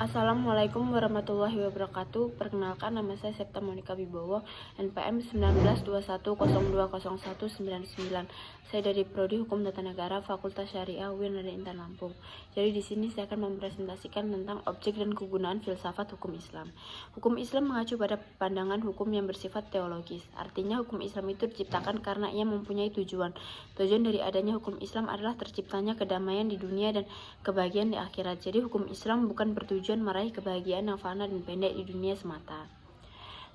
Assalamualaikum warahmatullahi wabarakatuh. Perkenalkan, nama saya Septa Monika Wibowo, NPM 1921020199. Saya dari Prodi Hukum Tata Negara, Fakultas Syariah UIN Raden Intan Lampung. Jadi di sini saya akan mempresentasikan tentang objek dan kegunaan filsafat hukum Islam. Hukum Islam mengacu pada pandangan hukum yang bersifat teologis. Artinya hukum Islam itu diciptakan karena ia mempunyai tujuan. Tujuan dari adanya hukum Islam adalah terciptanya kedamaian di dunia dan kebahagiaan di akhirat. Jadi hukum Islam bukan bertujuan meraih kebahagiaan yang fana dan pendek di dunia semata.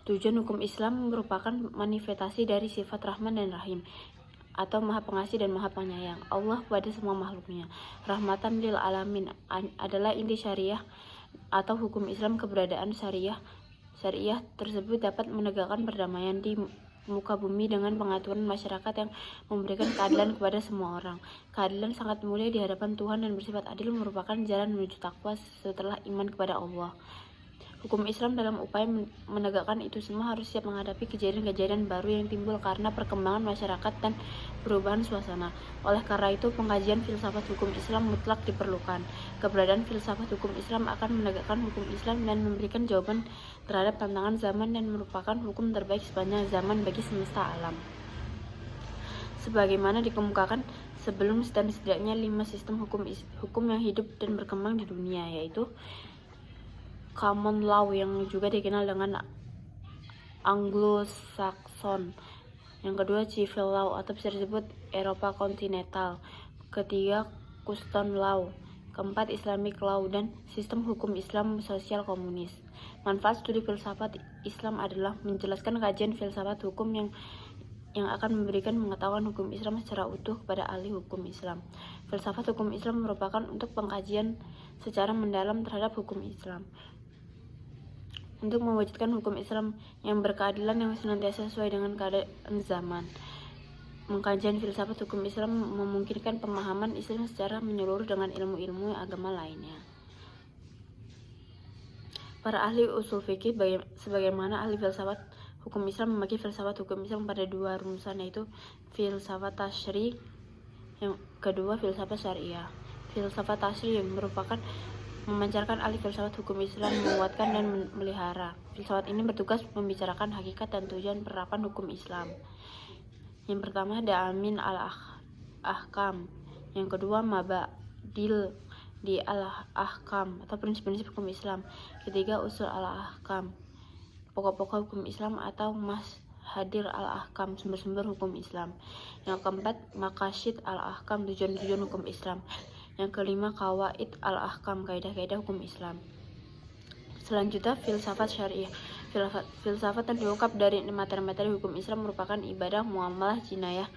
Tujuan hukum Islam merupakan manifestasi dari sifat Rahman dan Rahim, atau Maha Pengasih dan Maha Penyayang Allah kepada semua makhluknya. Rahmatan lil alamin adalah inti syariah atau hukum Islam. Keberadaan syariah tersebut dapat menegakkan perdamaian di muka bumi dengan pengaturan masyarakat yang memberikan keadilan kepada semua orang. Keadilan sangat mulia di hadapan Tuhan dan bersifat adil merupakan jalan menuju takwa setelah iman kepada Allah. Hukum Islam dalam upaya menegakkan itu semua harus siap menghadapi kejadian-kejadian baru yang timbul karena perkembangan masyarakat dan perubahan suasana. Oleh karena itu, pengkajian filsafat hukum Islam mutlak diperlukan. Keberadaan filsafat hukum Islam akan menegakkan hukum Islam dan memberikan jawaban terhadap tantangan zaman dan merupakan hukum terbaik sepanjang zaman bagi semesta alam. Sebagaimana dikemukakan sebelum, dan setidaknya 5 sistem hukum yang hidup dan berkembang di dunia, yaitu Common Law yang juga dikenal dengan Anglo-Saxon. Yang kedua Civil Law atau bisa disebut Eropa Kontinental. Ketiga Custom Law. Keempat Islamic Law dan sistem hukum Islam sosial komunis. Manfaat studi filsafat Islam adalah menjelaskan kajian filsafat hukum yang akan memberikan pengetahuan hukum Islam secara utuh kepada ahli hukum Islam. Filsafat hukum Islam merupakan untuk pengkajian secara mendalam terhadap hukum Islam, untuk mewujudkan hukum Islam yang berkeadilan yang senantiasa sesuai dengan keadaan zaman. Pengkajian filsafat hukum Islam memungkinkan pemahaman Islam secara menyeluruh dengan ilmu-ilmu agama lainnya. Para ahli usul fikih sebagaimana ahli filsafat hukum Islam membagi filsafat hukum Islam pada 2 rumusan, yaitu filsafat tasyri, yang kedua filsafat syariah. Filsafat tasyri merupakan memancarkan ahli filsafat hukum Islam, menguatkan dan melihara. Filsafat ini bertugas membicarakan hakikat dan tujuan penerapan hukum Islam. Yang pertama Da'amin al-Ahkam, yang kedua Mabadil di al-Ahkam atau prinsip-prinsip hukum Islam. Ketiga Usul al-Ahkam, pokok-pokok hukum Islam atau Hadir al-Ahkam, sumber-sumber hukum Islam. Yang keempat Maqasid al-Ahkam, tujuan-tujuan hukum Islam. Yang kelima Qawaid al-Ahkam, kaidah-kaidah hukum Islam. Selanjutnya filsafat syariah. Filsafat yang diungkap dari materi-materi hukum Islam merupakan ibadah, muamalah, jinayah,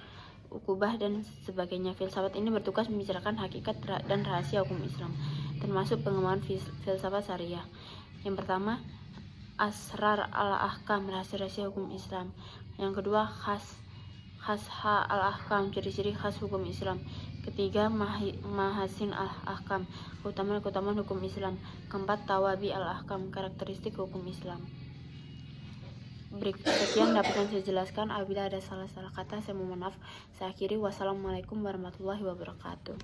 ukubah dan sebagainya. Filsafat ini bertugas membicarakan hakikat dan rahasia hukum Islam, termasuk pengembangan filsafat syariah. Yang pertama Asrar al-Ahkam, rahasia-rahasia hukum Islam. Yang kedua Khasha al-Ahkam, ciri-ciri khas hukum Islam. Ketiga Mahasin al-Ahkam, keutamaan-keutamaan hukum Islam. Keempat Tawabi al-Ahkam, karakteristik hukum Islam. Sekian dapat saya jelaskan. Apabila ada salah-salah kata, saya mohon maaf. Saya akhiri. Wassalamualaikum warahmatullahi wabarakatuh.